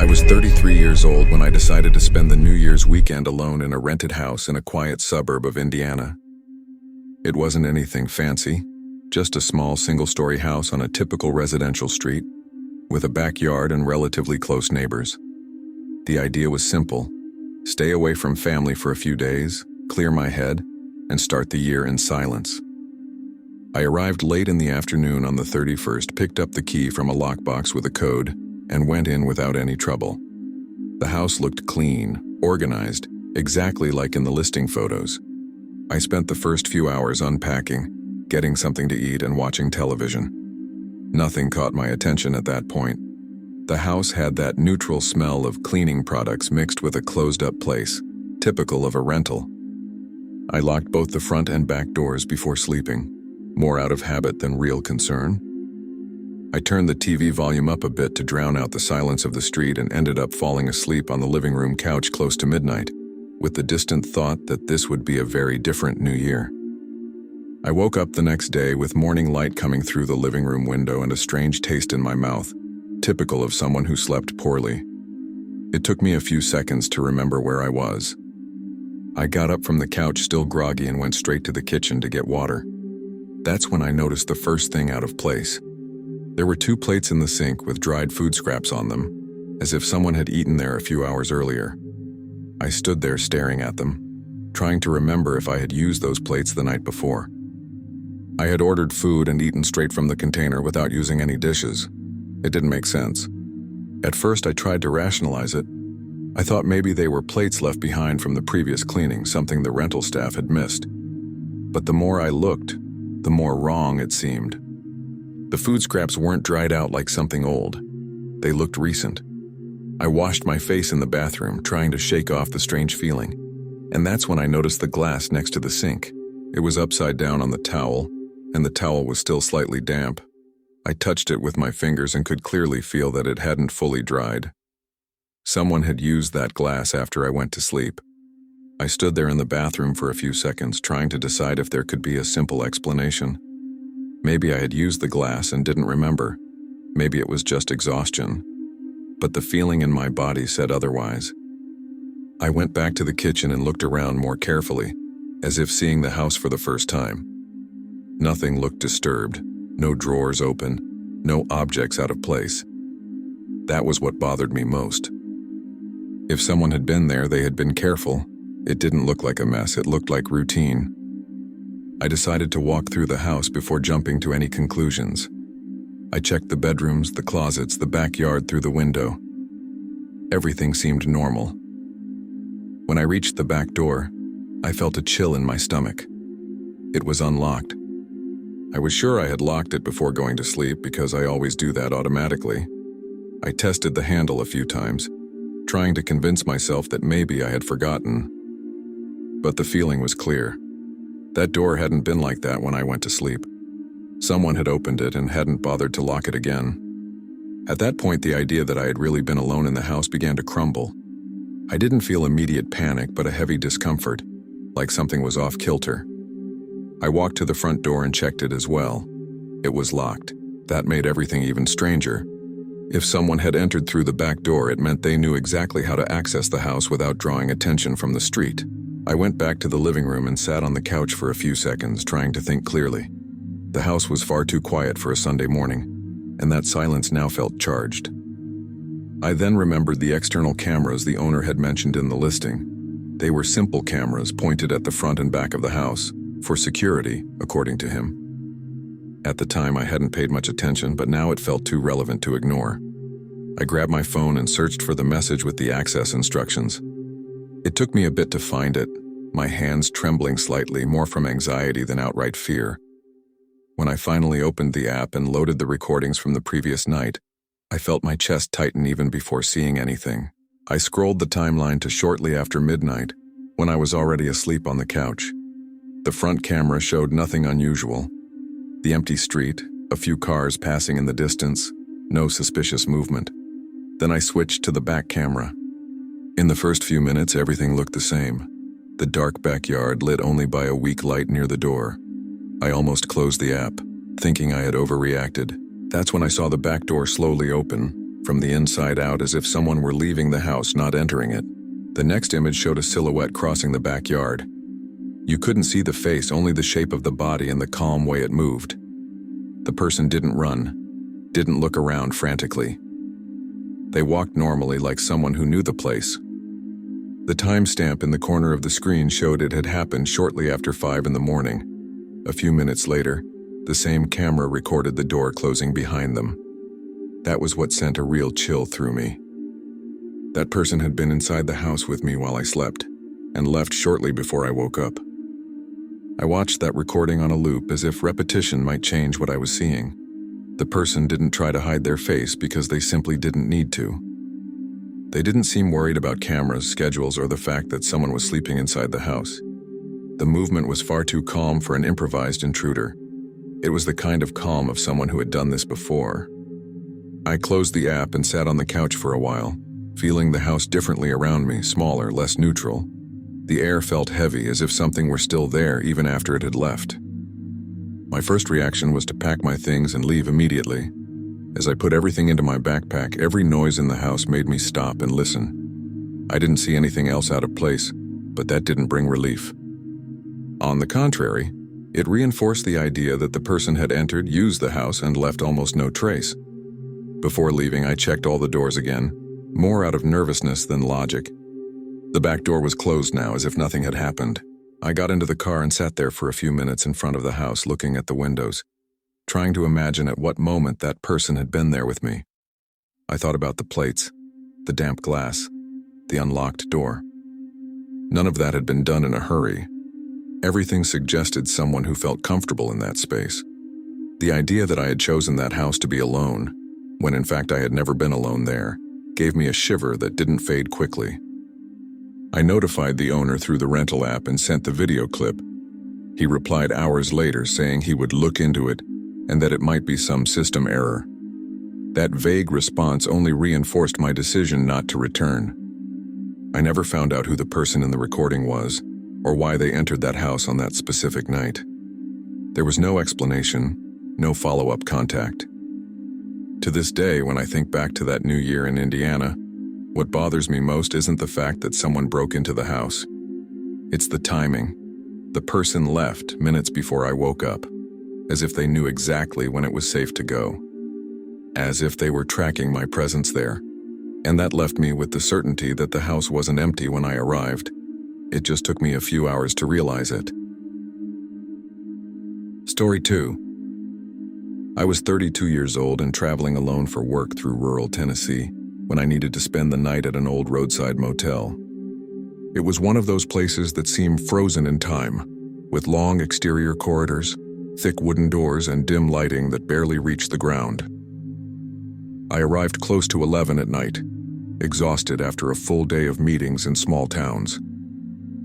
I was 33 years old when I decided to spend the New Year's weekend alone in a rented house in a quiet suburb of Indiana. It wasn't anything fancy, just a small single-story house on a typical residential street, with a backyard and relatively close neighbors. The idea was simple: stay away from family for a few days, clear my head, and start the year in silence. I arrived late in the afternoon on the 31st, picked up the key from a lockbox with a code, and went in without any trouble. The house looked clean, organized, exactly like in the listing photos. I spent the first few hours unpacking, getting something to eat, and watching television. Nothing caught my attention at that point. The house had that neutral smell of cleaning products mixed with a closed-up place, typical of a rental. I locked both the front and back doors before sleeping, more out of habit than real concern. I turned the TV volume up a bit to drown out the silence of the street and ended up falling asleep on the living room couch close to midnight, with the distant thought that this would be a very different new year. I woke up the next day with morning light coming through the living room window and a strange taste in my mouth, typical of someone who slept poorly. It took me a few seconds to remember where I was. I got up from the couch still groggy and went straight to the kitchen to get water. That's when I noticed the first thing out of place. There were 2 plates in the sink with dried food scraps on them, as if someone had eaten there a few hours earlier. I stood there staring at them, trying to remember if I had used those plates the night before. I had ordered food and eaten straight from the container without using any dishes. It didn't make sense. At first I tried to rationalize it. I thought maybe they were plates left behind from the previous cleaning, something the rental staff had missed. But the more I looked, the more wrong it seemed. The food scraps weren't dried out like something old. They looked recent. I washed my face in the bathroom, trying to shake off the strange feeling. And that's when I noticed the glass next to the sink. It was upside down on the towel, and the towel was still slightly damp. I touched it with my fingers and could clearly feel that it hadn't fully dried. Someone had used that glass after I went to sleep. I stood there in the bathroom for a few seconds, trying to decide if there could be a simple explanation. Maybe I had used the glass and didn't remember. Maybe it was just exhaustion. But the feeling in my body said otherwise. I went back to the kitchen and looked around more carefully, as if seeing the house for the first time. Nothing looked disturbed, no drawers open, no objects out of place. That was what bothered me most. If someone had been there, they had been careful. It didn't look like a mess, it looked like routine. I decided to walk through the house before jumping to any conclusions. I checked the bedrooms, the closets, the backyard through the window. Everything seemed normal. When I reached the back door, I felt a chill in my stomach. It was unlocked. I was sure I had locked it before going to sleep because I always do that automatically. I tested the handle a few times, trying to convince myself that maybe I had forgotten. But the feeling was clear. That door hadn't been like that when I went to sleep. Someone had opened it and hadn't bothered to lock it again. At that point, the idea that I had really been alone in the house began to crumble. I didn't feel immediate panic, but a heavy discomfort, like something was off kilter. I walked to the front door and checked it as well. It was locked. That made everything even stranger. If someone had entered through the back door, it meant they knew exactly how to access the house without drawing attention from the street. I went back to the living room and sat on the couch for a few seconds, trying to think clearly. The house was far too quiet for a Sunday morning, and that silence now felt charged. I then remembered the external cameras the owner had mentioned in the listing. They were simple cameras pointed at the front and back of the house, for security, according to him. At the time, I hadn't paid much attention, but now it felt too relevant to ignore. I grabbed my phone and searched for the message with the access instructions. It took me a bit to find it, my hands trembling slightly, more from anxiety than outright fear. When I finally opened the app and loaded the recordings from the previous night, I felt my chest tighten even before seeing anything. I scrolled the timeline to shortly after midnight, when I was already asleep on the couch. The front camera showed nothing unusual. The empty street, a few cars passing in the distance, no suspicious movement. Then I switched to the back camera. In the first few minutes, everything looked the same. The dark backyard lit only by a weak light near the door. I almost closed the app, thinking I had overreacted. That's when I saw the back door slowly open, from the inside out as if someone were leaving the house, not entering it. The next image showed a silhouette crossing the backyard. You couldn't see the face, only the shape of the body and the calm way it moved. The person didn't run, didn't look around frantically. They walked normally, like someone who knew the place. The timestamp in the corner of the screen showed it had happened shortly after 5 in the morning. A few minutes later, the same camera recorded the door closing behind them. That was what sent a real chill through me. That person had been inside the house with me while I slept, and left shortly before I woke up. I watched that recording on a loop as if repetition might change what I was seeing. The person didn't try to hide their face because they simply didn't need to. They didn't seem worried about cameras, schedules, or the fact that someone was sleeping inside the house. The movement was far too calm for an improvised intruder. It was the kind of calm of someone who had done this before. I closed the app and sat on the couch for a while, feeling the house differently around me, smaller, less neutral. The air felt heavy, as if something were still there even after it had left. My first reaction was to pack my things and leave immediately. As I put everything into my backpack, every noise in the house made me stop and listen. I didn't see anything else out of place, but that didn't bring relief. On the contrary, it reinforced the idea that the person had entered, used the house, and left almost no trace. Before leaving, I checked all the doors again, more out of nervousness than logic. The back door was closed now, as if nothing had happened. I got into the car and sat there for a few minutes in front of the house, looking at the windows, trying to imagine at what moment that person had been there with me. I thought about the plates, the damp glass, the unlocked door. None of that had been done in a hurry. Everything suggested someone who felt comfortable in that space. The idea that I had chosen that house to be alone, when in fact I had never been alone there, gave me a shiver that didn't fade quickly. I notified the owner through the rental app and sent the video clip. He replied hours later saying he would look into it and that it might be some system error. That vague response only reinforced my decision not to return. I never found out who the person in the recording was or why they entered that house on that specific night. There was no explanation, no follow-up contact. To this day, when I think back to that New Year in Indiana, what bothers me most isn't the fact that someone broke into the house. It's the timing. The person left minutes before I woke up, as if they knew exactly when it was safe to go. As if they were tracking my presence there. And that left me with the certainty that the house wasn't empty when I arrived. It just took me a few hours to realize it. Story 2. I was 32 years old and traveling alone for work through rural Tennessee when I needed to spend the night at an old roadside motel. It was one of those places that seem frozen in time, with long exterior corridors, thick wooden doors, and dim lighting that barely reached the ground. I arrived close to 11 at night, exhausted after a full day of meetings in small towns.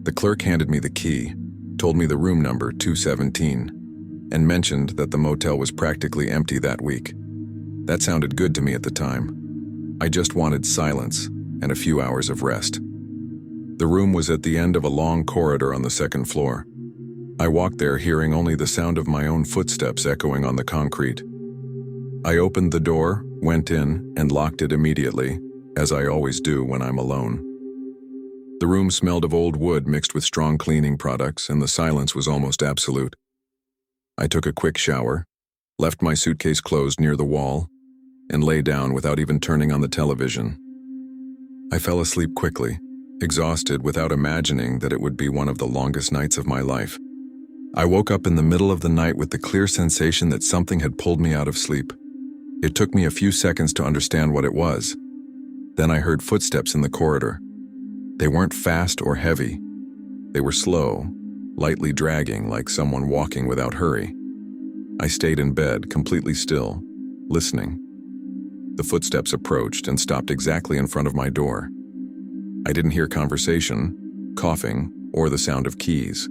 The clerk handed me the key, told me the room number 217, and mentioned that the motel was practically empty that week. That sounded good to me at the time. I just wanted silence and a few hours of rest. The room was at the end of a long corridor on the second floor. I walked there hearing only the sound of my own footsteps echoing on the concrete. I opened the door, went in, and locked it immediately, as I always do when I'm alone. The room smelled of old wood mixed with strong cleaning products, and the silence was almost absolute. I took a quick shower, left my suitcase closed near the wall, and lay down without even turning on the television. I fell asleep quickly, exhausted without imagining that it would be one of the longest nights of my life. I woke up in the middle of the night with the clear sensation that something had pulled me out of sleep. It took me a few seconds to understand what it was. Then I heard footsteps in the corridor. They weren't fast or heavy. They were slow, lightly dragging, like someone walking without hurry. I stayed in bed, completely still, listening. The footsteps approached and stopped exactly in front of my door. I didn't hear conversation, coughing, or the sound of keys.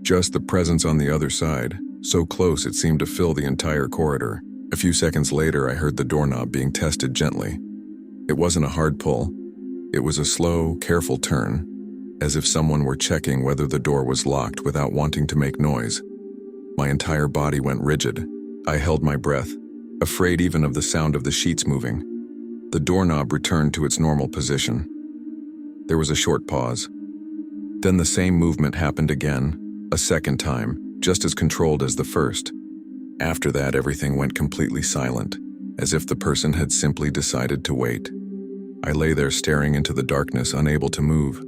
Just the presence on the other side, so close it seemed to fill the entire corridor. A few seconds later, I heard the doorknob being tested gently. It wasn't a hard pull. It was a slow, careful turn, as if someone were checking whether the door was locked without wanting to make noise. My entire body went rigid. I held my breath, afraid even of the sound of the sheets moving. The doorknob returned to its normal position. There was a short pause. Then the same movement happened again, a second time, just as controlled as the first. After that, everything went completely silent, as if the person had simply decided to wait. I lay there staring into the darkness, unable to move.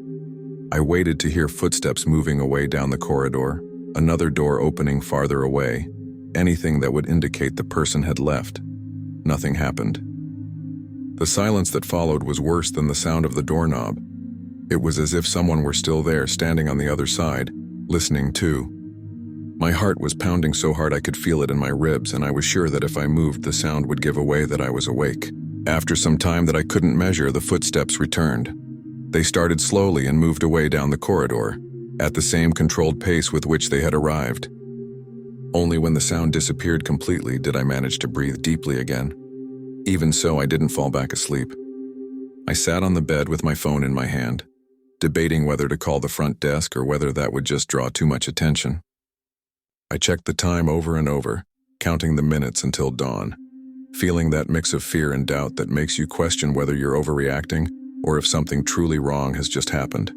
I waited to hear footsteps moving away down the corridor, another door opening farther away, anything that would indicate the person had left. Nothing happened. The silence that followed was worse than the sound of the doorknob. It was as if someone were still there, standing on the other side, listening too. My heart was pounding so hard I could feel it in my ribs, and I was sure that if I moved, the sound would give away that I was awake. After some time that I couldn't measure, the footsteps returned. They started slowly and moved away down the corridor, at the same controlled pace with which they had arrived. Only when the sound disappeared completely did I manage to breathe deeply again. Even so, I didn't fall back asleep. I sat on the bed with my phone in my hand, debating whether to call the front desk or whether that would just draw too much attention. I checked the time over and over, counting the minutes until dawn, feeling that mix of fear and doubt that makes you question whether you're overreacting or if something truly wrong has just happened.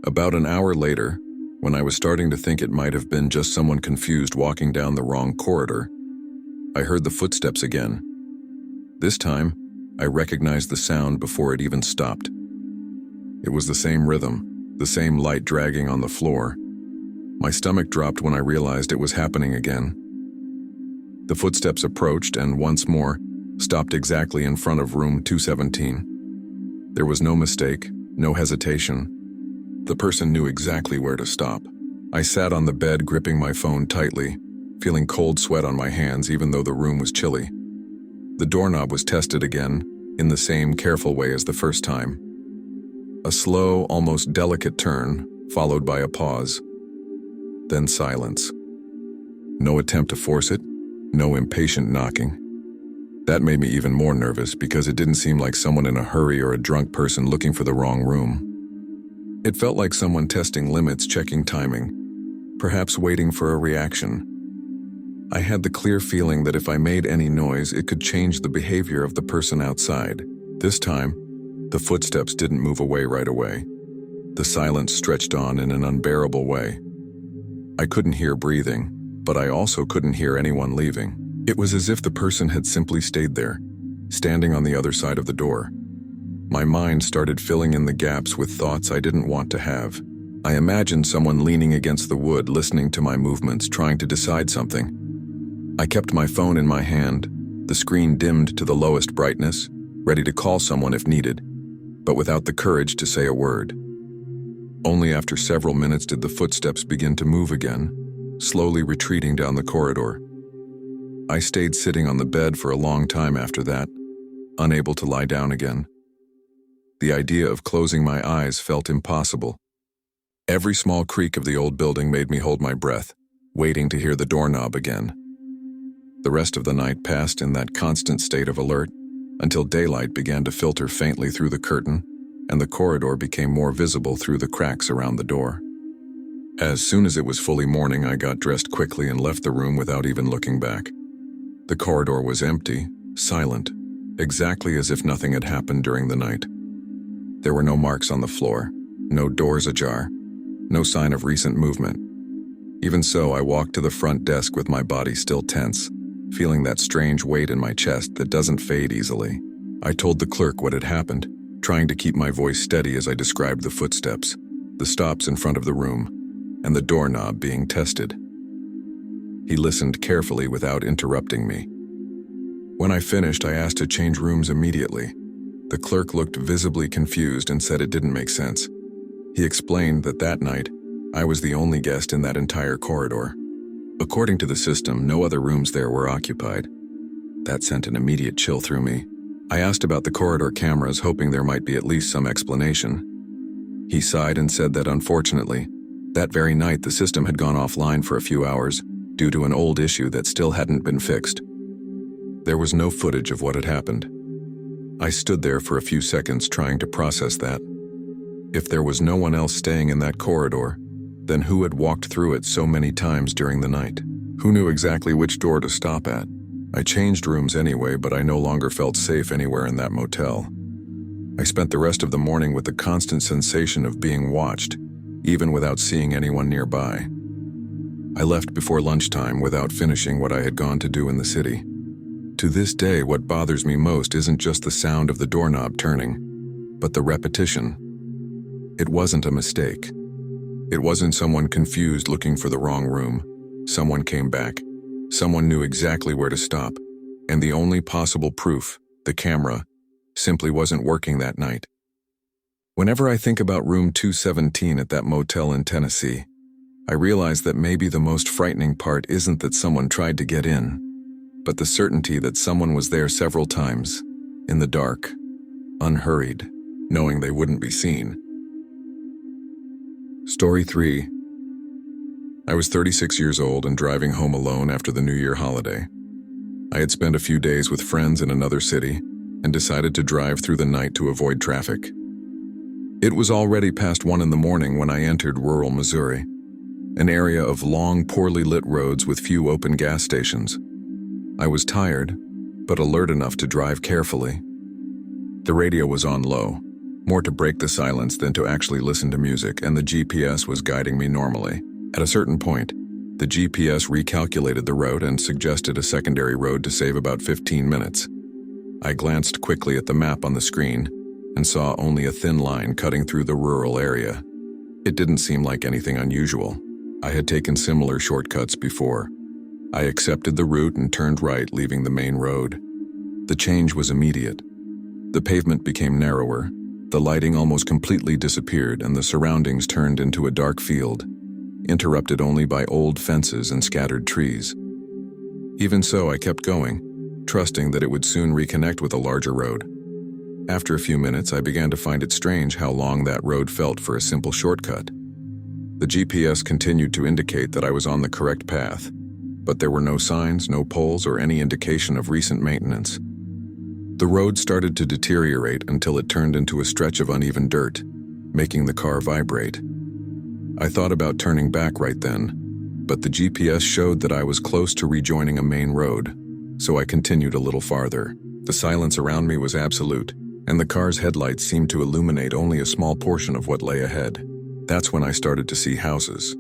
About an hour later, when I was starting to think it might have been just someone confused walking down the wrong corridor, I heard the footsteps again. This time, I recognized the sound before it even stopped. It was the same rhythm, the same light dragging on the floor. My stomach dropped when I realized it was happening again. The footsteps approached and, once more, stopped exactly in front of room 217. There was no mistake, no hesitation. The person knew exactly where to stop. I sat on the bed, gripping my phone tightly, feeling cold sweat on my hands even though the room was chilly. The doorknob was tested again, in the same careful way as the first time. A slow, almost delicate turn, followed by a pause. Then silence. No attempt to force it, no impatient knocking. That made me even more nervous because it didn't seem like someone in a hurry or a drunk person looking for the wrong room. It felt like someone testing limits, checking timing, perhaps waiting for a reaction. I had the clear feeling that if I made any noise, it could change the behavior of the person outside. This time, the footsteps didn't move away right away. The silence stretched on in an unbearable way. I couldn't hear breathing, but I also couldn't hear anyone leaving. It was as if the person had simply stayed there, standing on the other side of the door. My mind started filling in the gaps with thoughts I didn't want to have. I imagined someone leaning against the wood, listening to my movements, trying to decide something. I kept my phone in my hand, the screen dimmed to the lowest brightness, ready to call someone if needed, but without the courage to say a word. Only after several minutes did the footsteps begin to move again, slowly retreating down the corridor. I stayed sitting on the bed for a long time after that, unable to lie down again. The idea of closing my eyes felt impossible. Every small creak of the old building made me hold my breath, waiting to hear the doorknob again. The rest of the night passed in that constant state of alert, until daylight began to filter faintly through the curtain, and the corridor became more visible through the cracks around the door. As soon as it was fully morning, I got dressed quickly and left the room without even looking back. The corridor was empty, silent, exactly as if nothing had happened during the night. There were no marks on the floor, no doors ajar, no sign of recent movement. Even so, I walked to the front desk with my body still tense, feeling that strange weight in my chest that doesn't fade easily. I told the clerk what had happened, trying to keep my voice steady as I described the footsteps, the stops in front of the room, and the doorknob being tested. He listened carefully without interrupting me. When I finished, I asked to change rooms immediately. The clerk looked visibly confused and said it didn't make sense. He explained that that night, I was the only guest in that entire corridor. According to the system, no other rooms there were occupied. That sent an immediate chill through me. I asked about the corridor cameras, hoping there might be at least some explanation. He sighed and said that unfortunately, that very night the system had gone offline for a few hours due to an old issue that still hadn't been fixed. There was no footage of what had happened. I stood there for a few seconds trying to process that. If there was no one else staying in that corridor, then who had walked through it so many times during the night? Who knew exactly which door to stop at? I changed rooms anyway, but I no longer felt safe anywhere in that motel. I spent the rest of the morning with the constant sensation of being watched, even without seeing anyone nearby. I left before lunchtime without finishing what I had gone to do in the city. To this day, what bothers me most isn't just the sound of the doorknob turning, but the repetition. It wasn't a mistake. It wasn't someone confused looking for the wrong room. Someone came back. Someone knew exactly where to stop. And the only possible proof, the camera, simply wasn't working that night. Whenever I think about room 217 at that motel in Tennessee, I realize that maybe the most frightening part isn't that someone tried to get in, but the certainty that someone was there several times, in the dark, unhurried, knowing they wouldn't be seen. Story 3. I was 36 years old and driving home alone after the New Year holiday. I had spent a few days with friends in another city and decided to drive through the night to avoid traffic. It was already past 1 in the morning when I entered rural Missouri, an area of long, poorly lit roads with few open gas stations. I was tired, but alert enough to drive carefully. The radio was on low, more to break the silence than to actually listen to music, and the GPS was guiding me normally. At a certain point, the GPS recalculated the route and suggested a secondary road to save about 15 minutes. I glanced quickly at the map on the screen and saw only a thin line cutting through the rural area. It didn't seem like anything unusual. I had taken similar shortcuts before. I accepted the route and turned right, leaving the main road. The change was immediate. The pavement became narrower, the lighting almost completely disappeared, and the surroundings turned into a dark field, interrupted only by old fences and scattered trees. Even so, I kept going, trusting that it would soon reconnect with a larger road. After a few minutes, I began to find it strange how long that road felt for a simple shortcut. The GPS continued to indicate that I was on the correct path, but there were no signs, no poles, or any indication of recent maintenance. The road started to deteriorate until it turned into a stretch of uneven dirt, making the car vibrate. I thought about turning back right then, but the GPS showed that I was close to rejoining a main road, so I continued a little farther. The silence around me was absolute, and the car's headlights seemed to illuminate only a small portion of what lay ahead. That's when I started to see houses.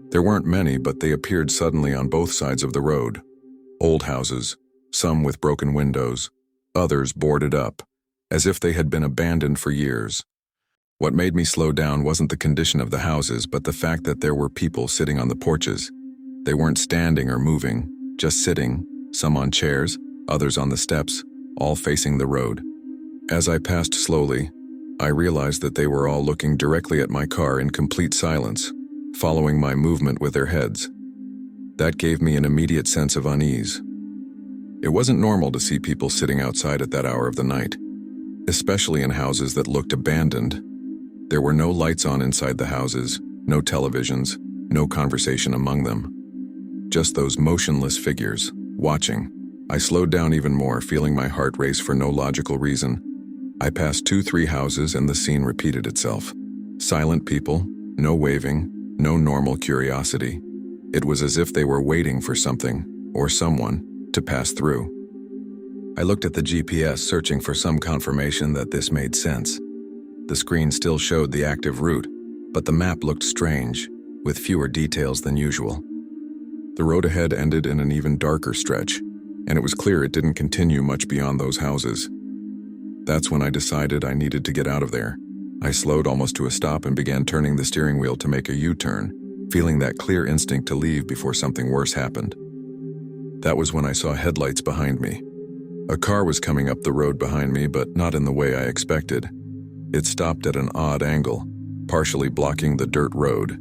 There weren't many, but they appeared suddenly on both sides of the road. Old houses, some with broken windows, others boarded up, as if they had been abandoned for years. What made me slow down wasn't the condition of the houses, but the fact that there were people sitting on the porches. They weren't standing or moving, just sitting, some on chairs, others on the steps, all facing the road. As I passed slowly, I realized that they were all looking directly at my car in complete silence, following my movement with their heads. That gave me an immediate sense of unease. It wasn't normal to see people sitting outside at that hour of the night, especially in houses that looked abandoned. There were no lights on inside the houses, no televisions, no conversation among them. Just those motionless figures, watching. I slowed down even more, feeling my heart race for no logical reason. I passed 2-3 houses and the scene repeated itself. Silent people, no waving, no normal curiosity. It was as if they were waiting for something, or someone, to pass through. I looked at the GPS, searching for some confirmation that this made sense. The screen still showed the active route, but the map looked strange, with fewer details than usual. The road ahead ended in an even darker stretch, and it was clear it didn't continue much beyond those houses. That's when I decided I needed to get out of there. I slowed almost to a stop and began turning the steering wheel to make a U-turn, feeling that clear instinct to leave before something worse happened. That was when I saw headlights behind me. A car was coming up the road behind me, but not in the way I expected. It stopped at an odd angle, partially blocking the dirt road,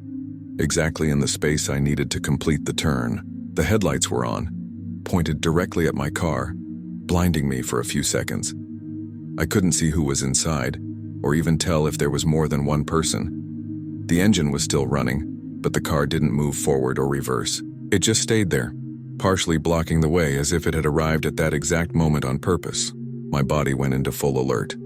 exactly in the space I needed to complete the turn. The headlights were on, pointed directly at my car, blinding me for a few seconds. I couldn't see who was inside, or even tell if there was more than one person. The engine was still running, but the car didn't move forward or reverse. It just stayed there, partially blocking the way, as if it had arrived at that exact moment on purpose. My body went into full alert.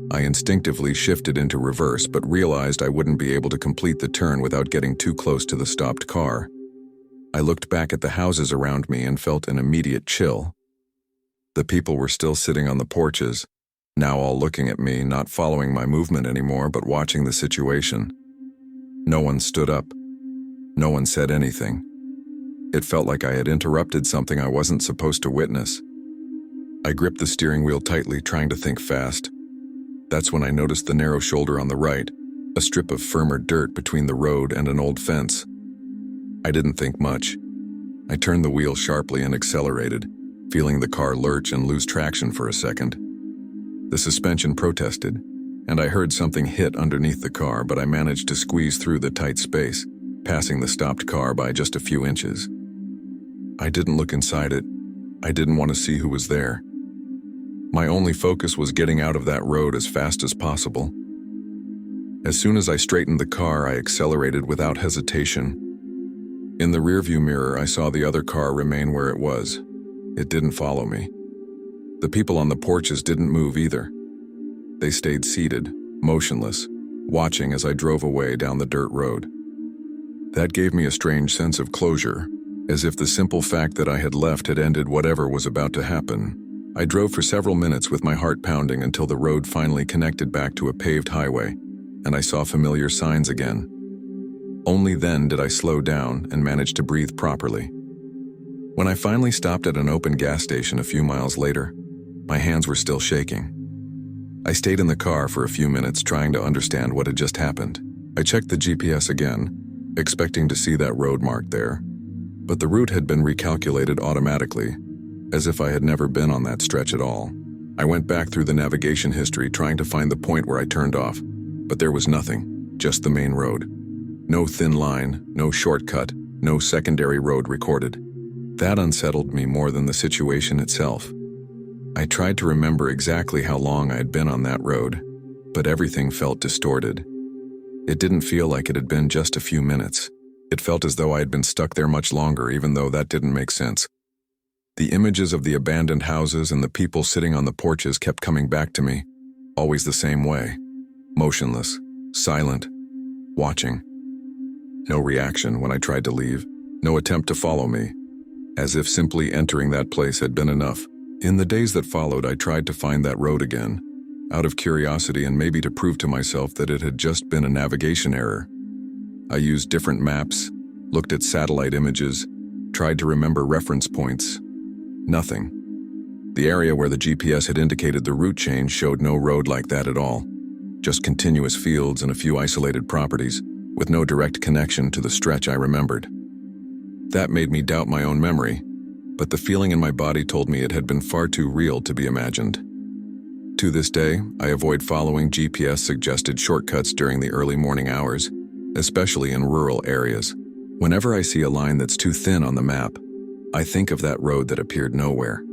I instinctively shifted into reverse, but realized I wouldn't be able to complete the turn without getting too close to the stopped car. I looked back at the houses around me and felt an immediate chill. The people were still sitting on the porches, now all looking at me, not following my movement anymore, but watching the situation. No one stood up. No one said anything. It felt like I had interrupted something I wasn't supposed to witness. I gripped the steering wheel tightly, trying to think fast. That's when I noticed the narrow shoulder on the right, a strip of firmer dirt between the road and an old fence. I didn't think much. I turned the wheel sharply and accelerated, feeling the car lurch and lose traction for a second. The suspension protested, and I heard something hit underneath the car, but I managed to squeeze through the tight space, passing the stopped car by just a few inches. I didn't look inside it. I didn't want to see who was there. My only focus was getting out of that road as fast as possible. As soon as I straightened the car, I accelerated without hesitation. In the rearview mirror, I saw the other car remain where it was. It didn't follow me. The people on the porches didn't move either. They stayed seated, motionless, watching as I drove away down the dirt road. That gave me a strange sense of closure, as if the simple fact that I had left had ended whatever was about to happen. I drove for several minutes with my heart pounding until the road finally connected back to a paved highway, and I saw familiar signs again. Only then did I slow down and manage to breathe properly. When I finally stopped at an open gas station a few miles later, my hands were still shaking. I stayed in the car for a few minutes trying to understand what had just happened. I checked the GPS again, expecting to see that road marked there, but the route had been recalculated automatically, as if I had never been on that stretch at all. I went back through the navigation history trying to find the point where I turned off, but there was nothing, just the main road. No thin line, no shortcut, no secondary road recorded. That unsettled me more than the situation itself. I tried to remember exactly how long I had been on that road, but everything felt distorted. It didn't feel like it had been just a few minutes. It felt as though I had been stuck there much longer, even though that didn't make sense. The images of the abandoned houses and the people sitting on the porches kept coming back to me, always the same way. Motionless, silent, watching. No reaction when I tried to leave, no attempt to follow me, as if simply entering that place had been enough. In the days that followed, I tried to find that road again, out of curiosity and maybe to prove to myself that it had just been a navigation error. I used different maps, looked at satellite images, tried to remember reference points. Nothing. The area where the GPS had indicated the route change showed no road like that at all, just continuous fields and a few isolated properties, with no direct connection to the stretch I remembered. That made me doubt my own memory, but the feeling in my body told me it had been far too real to be imagined. To this day, I avoid following GPS-suggested shortcuts during the early morning hours, especially in rural areas. Whenever I see a line that's too thin on the map, I think of that road that appeared nowhere.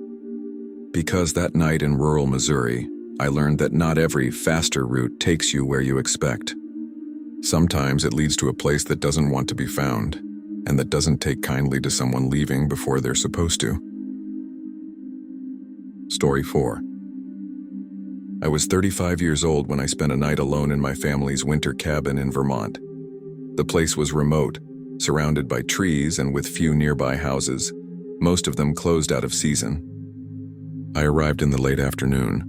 Because that night in rural Missouri, I learned that not every faster route takes you where you expect. Sometimes it leads to a place that doesn't want to be found, and that doesn't take kindly to someone leaving before they're supposed to. Story 4. I was 35 years old when I spent a night alone in my family's winter cabin in Vermont. The place was remote, surrounded by trees and with few nearby houses, most of them closed out of season. I arrived in the late afternoon,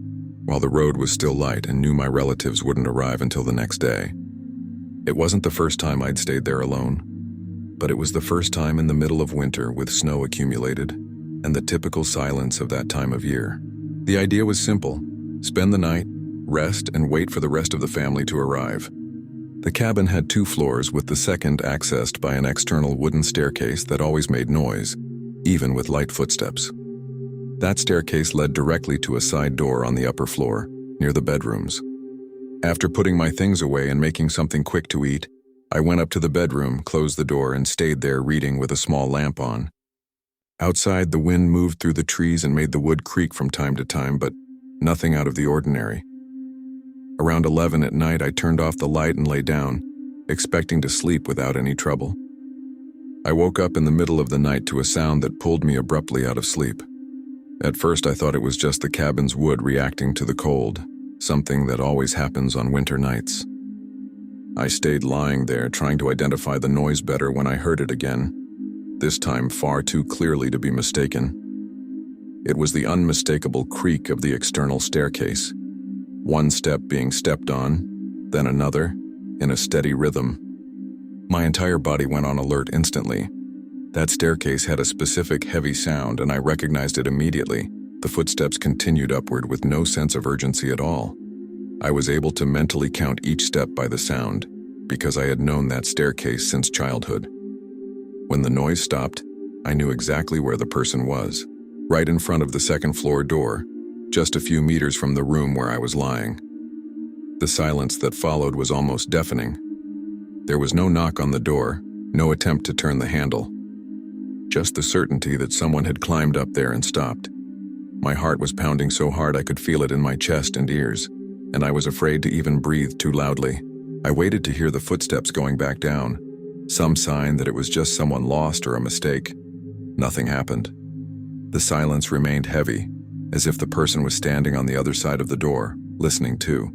while the road was still light and knew my relatives wouldn't arrive until the next day. It wasn't the first time I'd stayed there alone, but it was the first time in the middle of winter with snow accumulated and the typical silence of that time of year. The idea was simple: spend the night, rest, and wait for the rest of the family to arrive. The cabin had 2 floors, with the second accessed by an external wooden staircase that always made noise, even with light footsteps. That staircase led directly to a side door on the upper floor, near the bedrooms. After putting my things away and making something quick to eat, I went up to the bedroom, closed the door, and stayed there reading with a small lamp on. Outside, the wind moved through the trees and made the wood creak from time to time, but nothing out of the ordinary. Around 11 at night, I turned off the light and lay down, expecting to sleep without any trouble. I woke up in the middle of the night to a sound that pulled me abruptly out of sleep. At first, I thought it was just the cabin's wood reacting to the cold, something that always happens on winter nights. I stayed lying there, trying to identify the noise better when I heard it again, this time far too clearly to be mistaken. It was the unmistakable creak of the external staircase. One step being stepped on, then another, in a steady rhythm. My entire body went on alert instantly. That staircase had a specific heavy sound, and I recognized it immediately. The footsteps continued upward with no sense of urgency at all. I was able to mentally count each step by the sound, because I had known that staircase since childhood. When the noise stopped, I knew exactly where the person was, right in front of the second-floor door, just a few meters from the room where I was lying. The silence that followed was almost deafening. There was no knock on the door, no attempt to turn the handle. Just the certainty that someone had climbed up there and stopped. My heart was pounding so hard I could feel it in my chest and ears, and I was afraid to even breathe too loudly. I waited to hear the footsteps going back down, some sign that it was just someone lost or a mistake. Nothing happened. The silence remained heavy, as if the person was standing on the other side of the door, listening too.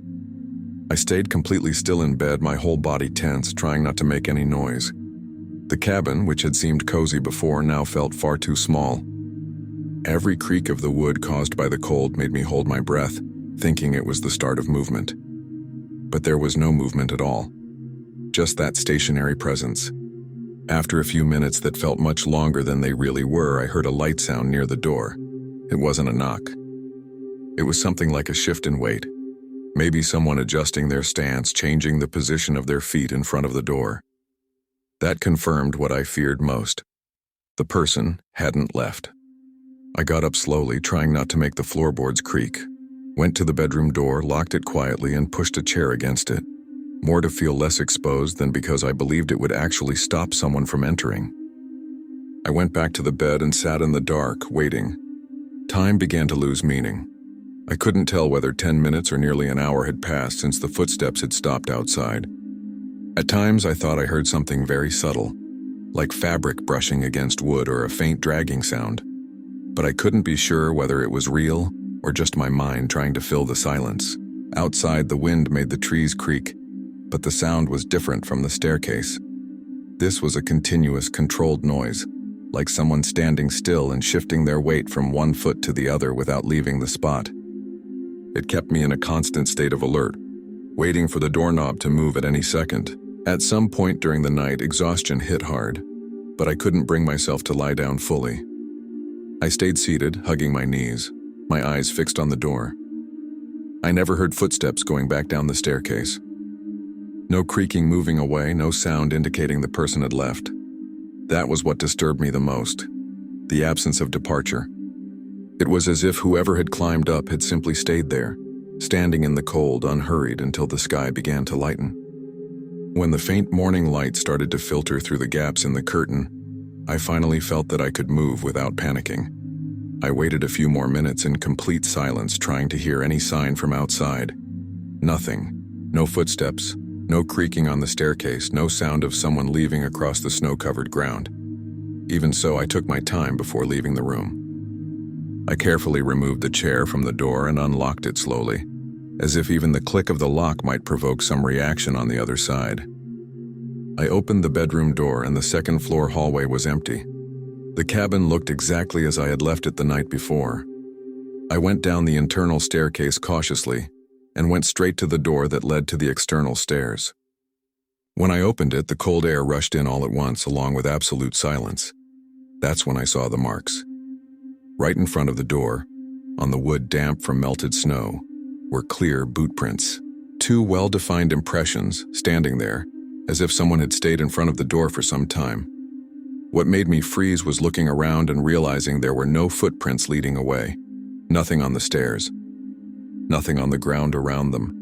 I stayed completely still in bed, my whole body tense, trying not to make any noise. The cabin, which had seemed cozy before, now felt far too small. Every creak of the wood caused by the cold made me hold my breath, thinking it was the start of movement. But there was no movement at all. Just that stationary presence. After a few minutes that felt much longer than they really were, I heard a light sound near the door. It wasn't a knock. It was something like a shift in weight. Maybe someone adjusting their stance, changing the position of their feet in front of the door. That confirmed what I feared most. The person hadn't left. I got up slowly, trying not to make the floorboards creak. Went to the bedroom door, locked it quietly, and pushed a chair against it. More to feel less exposed than because I believed it would actually stop someone from entering. I went back to the bed and sat in the dark, waiting. Time began to lose meaning. I couldn't tell whether 10 minutes or nearly an hour had passed since the footsteps had stopped outside. At times I thought I heard something very subtle, like fabric brushing against wood or a faint dragging sound. But I couldn't be sure whether it was real or just my mind trying to fill the silence. Outside, the wind made the trees creak, but the sound was different from the staircase. This was a continuous, controlled noise, like someone standing still and shifting their weight from one foot to the other without leaving the spot. It kept me in a constant state of alert, waiting for the doorknob to move at any second. At some point during the night, exhaustion hit hard, but I couldn't bring myself to lie down fully. I stayed seated, hugging my knees, my eyes fixed on the door. I never heard footsteps going back down the staircase. No creaking moving away, no sound indicating the person had left. That was what disturbed me the most, the absence of departure. It was as if whoever had climbed up had simply stayed there, standing in the cold, unhurried until the sky began to lighten. When the faint morning light started to filter through the gaps in the curtain, I finally felt that I could move without panicking. I waited a few more minutes in complete silence, trying to hear any sign from outside. Nothing. No footsteps, no creaking on the staircase, no sound of someone leaving across the snow-covered ground. Even so, I took my time before leaving the room. I carefully removed the chair from the door and unlocked it slowly, as if even the click of the lock might provoke some reaction on the other side. I opened the bedroom door and the second-floor hallway was empty. The cabin looked exactly as I had left it the night before. I went down the internal staircase cautiously and went straight to the door that led to the external stairs. When I opened it, the cold air rushed in all at once, along with absolute silence. That's when I saw the marks. Right in front of the door, on the wood damp from melted snow, were clear boot prints. Two well-defined impressions standing there, as if someone had stayed in front of the door for some time. What made me freeze was looking around and realizing there were no footprints leading away. Nothing on the stairs. Nothing on the ground around them.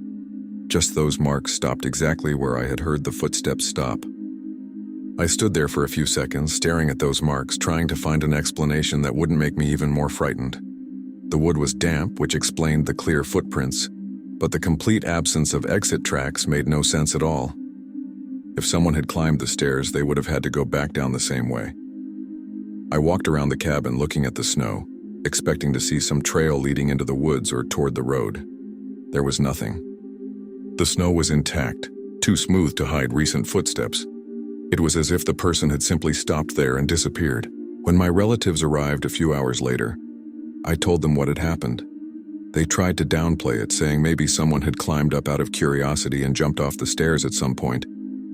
Just those marks stopped exactly where I had heard the footsteps stop. I stood there for a few seconds, staring at those marks, trying to find an explanation that wouldn't make me even more frightened. The wood was damp, which explained the clear footprints, but the complete absence of exit tracks made no sense at all. If someone had climbed the stairs, they would have had to go back down the same way. I walked around the cabin looking at the snow, expecting to see some trail leading into the woods or toward the road. There was nothing. The snow was intact, too smooth to hide recent footsteps. It was as if the person had simply stopped there and disappeared. When my relatives arrived a few hours later, I told them what had happened. They tried to downplay it, saying maybe someone had climbed up out of curiosity and jumped off the stairs at some point,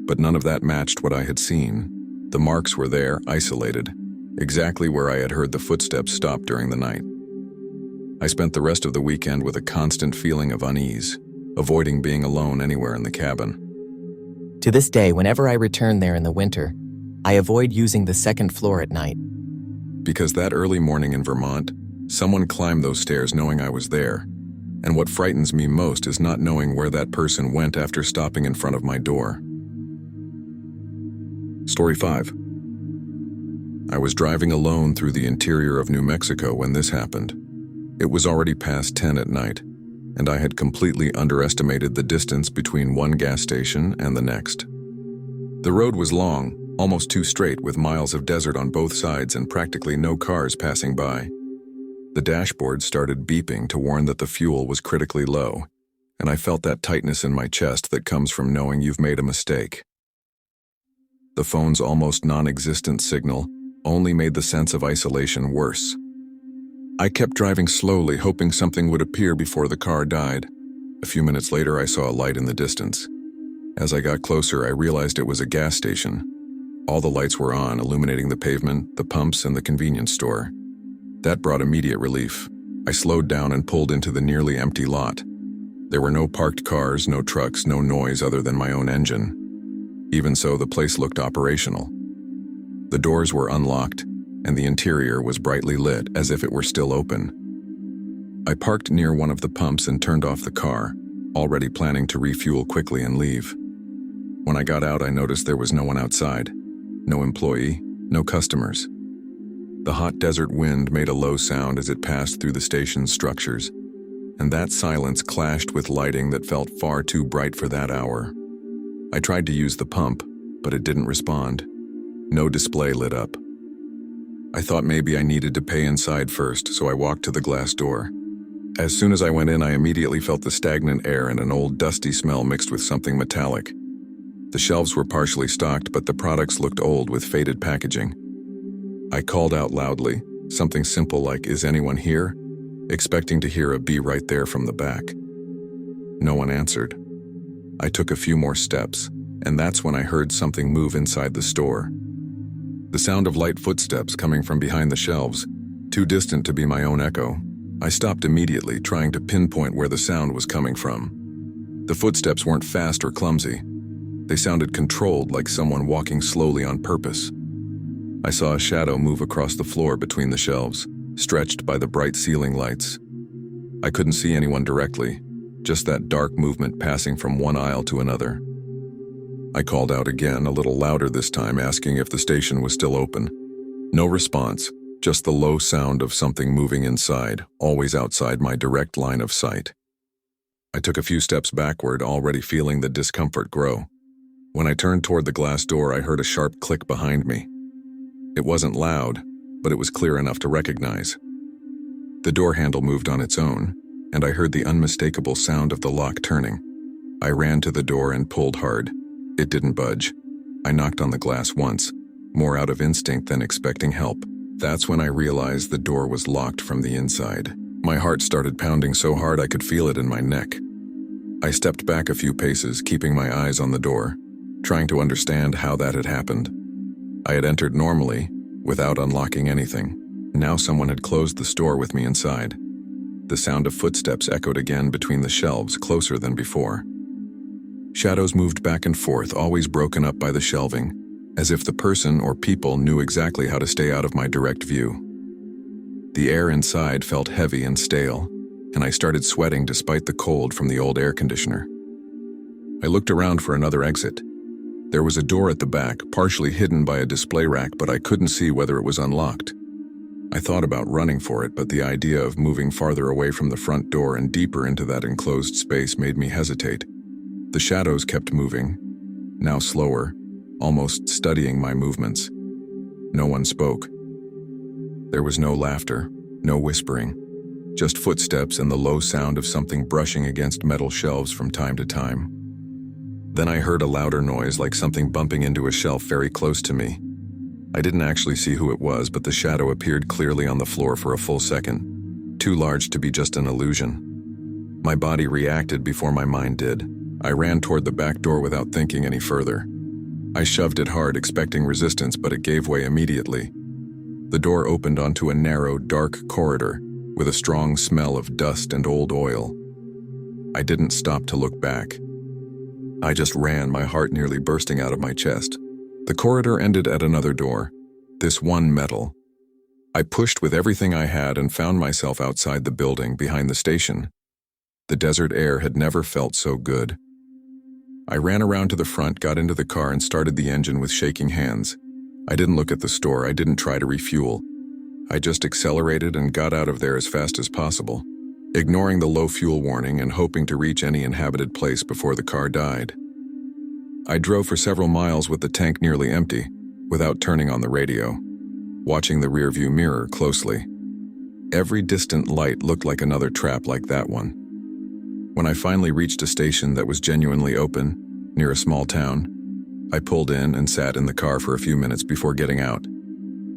but none of that matched what I had seen. The marks were there, isolated, exactly where I had heard the footsteps stop during the night. I spent the rest of the weekend with a constant feeling of unease, avoiding being alone anywhere in the cabin. To this day, whenever I return there in the winter, I avoid using the second floor at night. Because that early morning in Vermont, someone climbed those stairs knowing I was there, and what frightens me most is not knowing where that person went after stopping in front of my door. Story 5. I was driving alone through the interior of New Mexico when this happened. It was already past 10 at night, and I had completely underestimated the distance between one gas station and the next. The road was long, almost too straight, with miles of desert on both sides and practically no cars passing by. The dashboard started beeping to warn that the fuel was critically low, and I felt that tightness in my chest that comes from knowing you've made a mistake. The phone's almost non-existent signal only made the sense of isolation worse. I kept driving slowly, hoping something would appear before the car died. A few minutes later, I saw a light in the distance. As I got closer, I realized it was a gas station. All the lights were on, illuminating the pavement, the pumps, and the convenience store. That brought immediate relief. I slowed down and pulled into the nearly empty lot. There were no parked cars, no trucks, no noise other than my own engine. Even so, the place looked operational. The doors were unlocked, and the interior was brightly lit, as if it were still open. I parked near one of the pumps and turned off the car, already planning to refuel quickly and leave. When I got out, I noticed there was no one outside. No employee, no customers. The hot desert wind made a low sound as it passed through the station's structures, and that silence clashed with lighting that felt far too bright for that hour. I tried to use the pump, but it didn't respond. No display lit up. I thought maybe I needed to pay inside first, so I walked to the glass door. As soon as I went in, I immediately felt the stagnant air and an old dusty smell mixed with something metallic. The shelves were partially stocked, but the products looked old with faded packaging. I called out loudly, something simple like, "Is anyone here?" expecting to hear a "Be right there" from the back. No one answered. I took a few more steps, and that's when I heard something move inside the store. The sound of light footsteps coming from behind the shelves, too distant to be my own echo. I stopped immediately, trying to pinpoint where the sound was coming from. The footsteps weren't fast or clumsy. They sounded controlled, like someone walking slowly on purpose. I saw a shadow move across the floor between the shelves, stretched by the bright ceiling lights. I couldn't see anyone directly, just that dark movement passing from one aisle to another. I called out again, a little louder this time, asking if the station was still open. No response, just the low sound of something moving inside, always outside my direct line of sight. I took a few steps backward, already feeling the discomfort grow. When I turned toward the glass door, I heard a sharp click behind me. It wasn't loud, but it was clear enough to recognize. The door handle moved on its own, and I heard the unmistakable sound of the lock turning. I ran to the door and pulled hard. It didn't budge. I knocked on the glass once, more out of instinct than expecting help. That's when I realized the door was locked from the inside. My heart started pounding so hard I could feel it in my neck. I stepped back a few paces, keeping my eyes on the door, trying to understand how that had happened. I had entered normally, without unlocking anything. Now someone had closed the store with me inside. The sound of footsteps echoed again between the shelves, closer than before. Shadows moved back and forth, always broken up by the shelving, as if the person or people knew exactly how to stay out of my direct view. The air inside felt heavy and stale, and I started sweating despite the cold from the old air conditioner. I looked around for another exit. There was a door at the back, partially hidden by a display rack, but I couldn't see whether it was unlocked. I thought about running for it, but the idea of moving farther away from the front door and deeper into that enclosed space made me hesitate. The shadows kept moving, now slower, almost studying my movements. No one spoke. There was no laughter, no whispering, just footsteps and the low sound of something brushing against metal shelves from time to time. Then I heard a louder noise, like something bumping into a shelf very close to me. I didn't actually see who it was, but the shadow appeared clearly on the floor for a full second. too large to be just an illusion. My body reacted before my mind did. I ran toward the back door without thinking any further. I shoved it hard, expecting resistance, but it gave way immediately. The door opened onto a narrow, dark corridor with a strong smell of dust and old oil. I didn't stop to look back. I just ran, my heart nearly bursting out of my chest. The corridor ended at another door, this one metal. I pushed with everything I had and found myself outside the building behind the station. The desert air had never felt so good. I ran around to the front, got into the car, and started the engine with shaking hands. I didn't look at the store, I didn't try to refuel. I just accelerated and got out of there as fast as possible, ignoring the low fuel warning and hoping to reach any inhabited place before the car died. I drove for several miles with the tank nearly empty, without turning on the radio, watching the rearview mirror closely. Every distant light looked like another trap like that one. When I finally reached a station that was genuinely open, near a small town, I pulled in and sat in the car for a few minutes before getting out.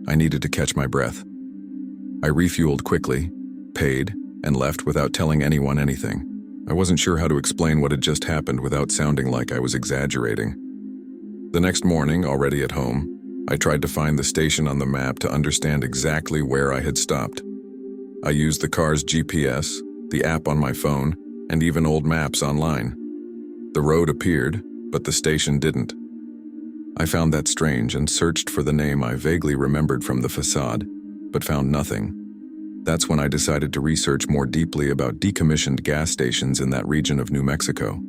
I needed to catch my breath. I refueled quickly, paid, and left without telling anyone anything. I wasn't sure how to explain what had just happened without sounding like I was exaggerating. The next morning, already at home, I tried to find the station on the map to understand exactly where I had stopped. I used the car's GPS, the app on my phone, and even old maps online. The road appeared, but the station didn't. I found that strange and searched for the name I vaguely remembered from the facade, but found nothing. That's when I decided to research more deeply about decommissioned gas stations in that region of New Mexico.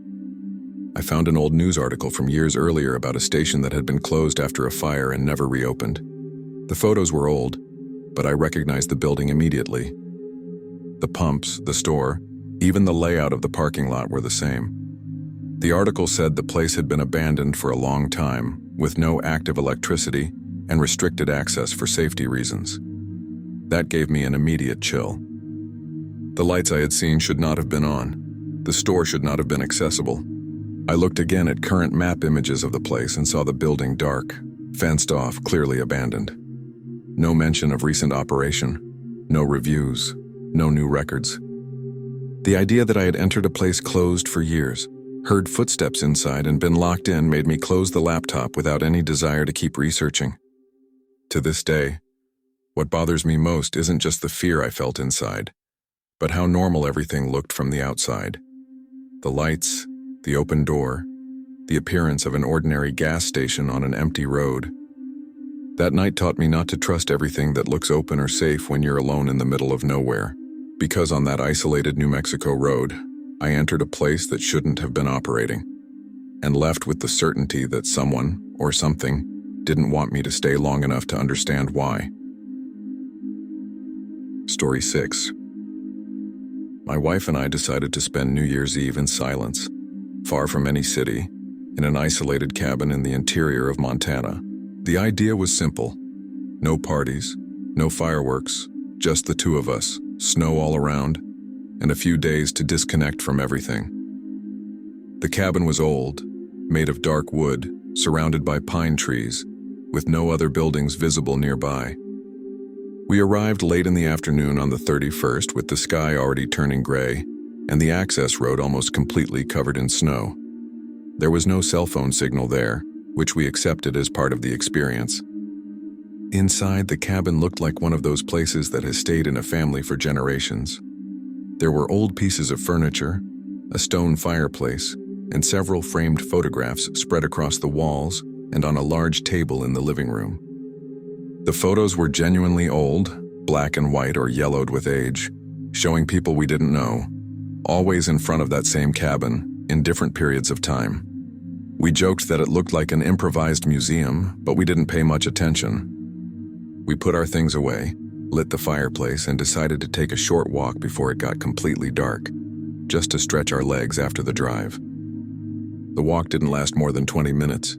I found an old news article from years earlier about a station that had been closed after a fire and never reopened. The photos were old, but I recognized the building immediately. The pumps, the store, even the layout of the parking lot were the same. The article said the place had been abandoned for a long time, with no active electricity and restricted access for safety reasons. That gave me an immediate chill. The lights I had seen should not have been on. The store should not have been accessible. I looked again at current map images of the place and saw the building dark, fenced off, clearly abandoned. No mention of recent operation, no reviews, no new records. The idea that I had entered a place closed for years, heard footsteps inside, and been locked in made me close the laptop without any desire to keep researching. To this day, what bothers me most isn't just the fear I felt inside, but how normal everything looked from the outside. The lights, the open door, the appearance of an ordinary gas station on an empty road. That night taught me not to trust everything that looks open or safe when you're alone in the middle of nowhere, because on that isolated New Mexico road, I entered a place that shouldn't have been operating, and left with the certainty that someone, or something, didn't want me to stay long enough to understand why. Story 6. My wife and I decided to spend New Year's Eve in silence, far from any city, in an isolated cabin in the interior of Montana. The idea was simple. No parties, no fireworks, just the two of us, snow all around, and a few days to disconnect from everything. The cabin was old, made of dark wood, surrounded by pine trees, with no other buildings visible nearby. We arrived late in the afternoon on the 31st with the sky already turning gray and the access road almost completely covered in snow. There was no cell phone signal there, which we accepted as part of the experience. Inside, the cabin looked like one of those places that has stayed in a family for generations. There were old pieces of furniture, a stone fireplace, and several framed photographs spread across the walls and on a large table in the living room. The photos were genuinely old, black and white or yellowed with age, showing people we didn't know, always in front of that same cabin, in different periods of time. We joked that it looked like an improvised museum, but we didn't pay much attention. We put our things away, lit the fireplace, and decided to take a short walk before it got completely dark, just to stretch our legs after the drive. The walk didn't last more than 20 minutes.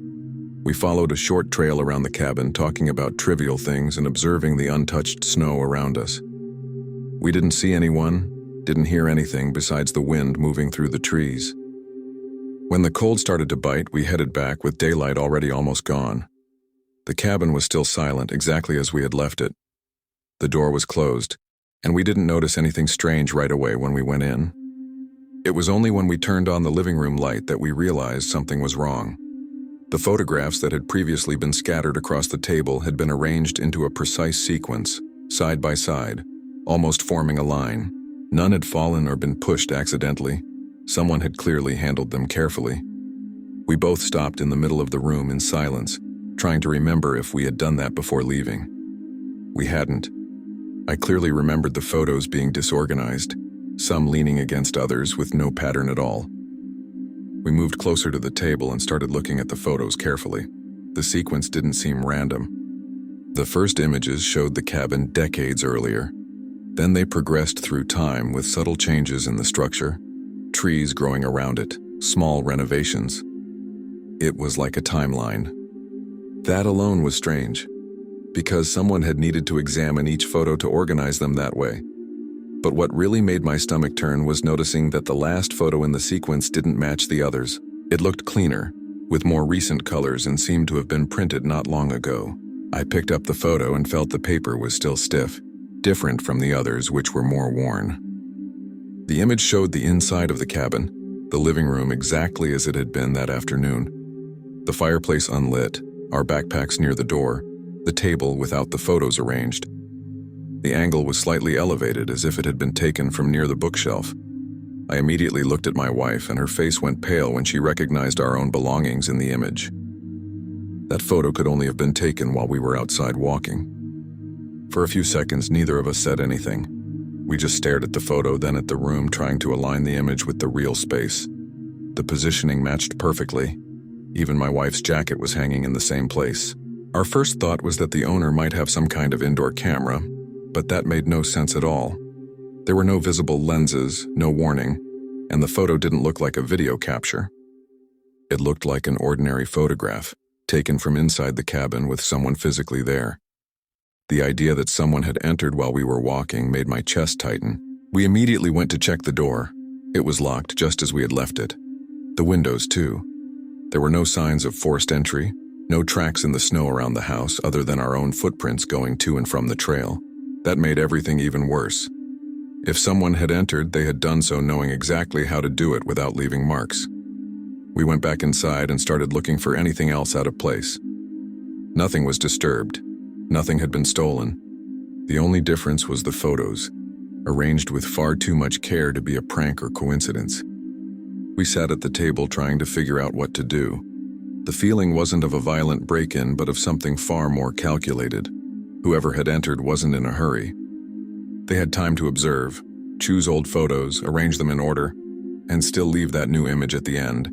We followed a short trail around the cabin, talking about trivial things and observing the untouched snow around us. We didn't see anyone, didn't hear anything besides the wind moving through the trees. When the cold started to bite, we headed back with daylight already almost gone. The cabin was still silent, exactly as we had left it. The door was closed, and we didn't notice anything strange right away when we went in. It was only when we turned on the living room light that we realized something was wrong. The photographs that had previously been scattered across the table had been arranged into a precise sequence, side by side, almost forming a line. None had fallen or been pushed accidentally. Someone had clearly handled them carefully. We both stopped in the middle of the room in silence, trying to remember if we had done that before leaving. We hadn't. I clearly remembered the photos being disorganized, some leaning against others with no pattern at all. We moved closer to the table and started looking at the photos carefully. The sequence didn't seem random. The first images showed the cabin decades earlier. Then they progressed through time with subtle changes in the structure, trees growing around it, small renovations. It was like a timeline. That alone was strange, because someone had needed to examine each photo to organize them that way. But what really made my stomach turn was noticing that the last photo in the sequence didn't match the others. It looked cleaner, with more recent colors, and seemed to have been printed not long ago. I picked up the photo and felt the paper was still stiff, different from the others, which were more worn. The image showed the inside of the cabin, the living room exactly as it had been that afternoon. The fireplace unlit, our backpacks near the door, the table without the photos arranged. The angle was slightly elevated, as if it had been taken from near the bookshelf. I immediately looked at my wife, and her face went pale when she recognized our own belongings in the image. That photo could only have been taken while we were outside walking. For a few seconds, neither of us said anything. We just stared at the photo, then at the room, trying to align the image with the real space. The positioning matched perfectly. Even my wife's jacket was hanging in the same place. Our first thought was that the owner might have some kind of indoor camera, but that made no sense at all. There were no visible lenses, no warning, and the photo didn't look like a video capture. It looked like an ordinary photograph, taken from inside the cabin with someone physically there. The idea that someone had entered while we were walking made my chest tighten. We immediately went to check the door. It was locked just as we had left it. The windows, too. There were no signs of forced entry, no tracks in the snow around the house other than our own footprints going to and from the trail. That made everything even worse. If someone had entered, they had done so knowing exactly how to do it without leaving marks. We went back inside and started looking for anything else out of place. Nothing was disturbed. Nothing had been stolen. The only difference was the photos, arranged with far too much care to be a prank or coincidence. We sat at the table trying to figure out what to do. The feeling wasn't of a violent break-in, but of something far more calculated. Whoever had entered wasn't in a hurry. They had time to observe, choose old photos, arrange them in order, and still leave that new image at the end,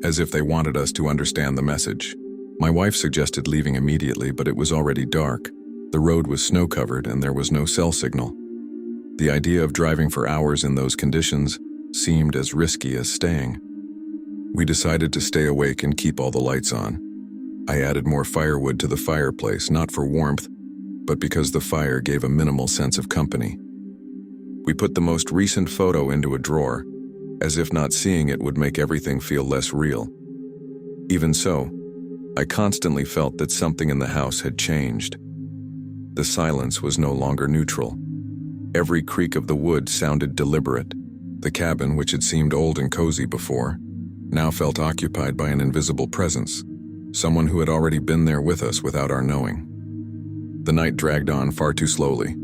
as if they wanted us to understand the message. My wife suggested leaving immediately, but it was already dark. The road was snow-covered and there was no cell signal. The idea of driving for hours in those conditions seemed as risky as staying. We decided to stay awake and keep all the lights on. I added more firewood to the fireplace, not for warmth, but because the fire gave a minimal sense of company. We put the most recent photo into a drawer, as if not seeing it would make everything feel less real. Even so, I constantly felt that something in the house had changed. The silence was no longer neutral. Every creak of the wood sounded deliberate. The cabin, which had seemed old and cozy before, now felt occupied by an invisible presence, someone who had already been there with us without our knowing. The night dragged on far too slowly.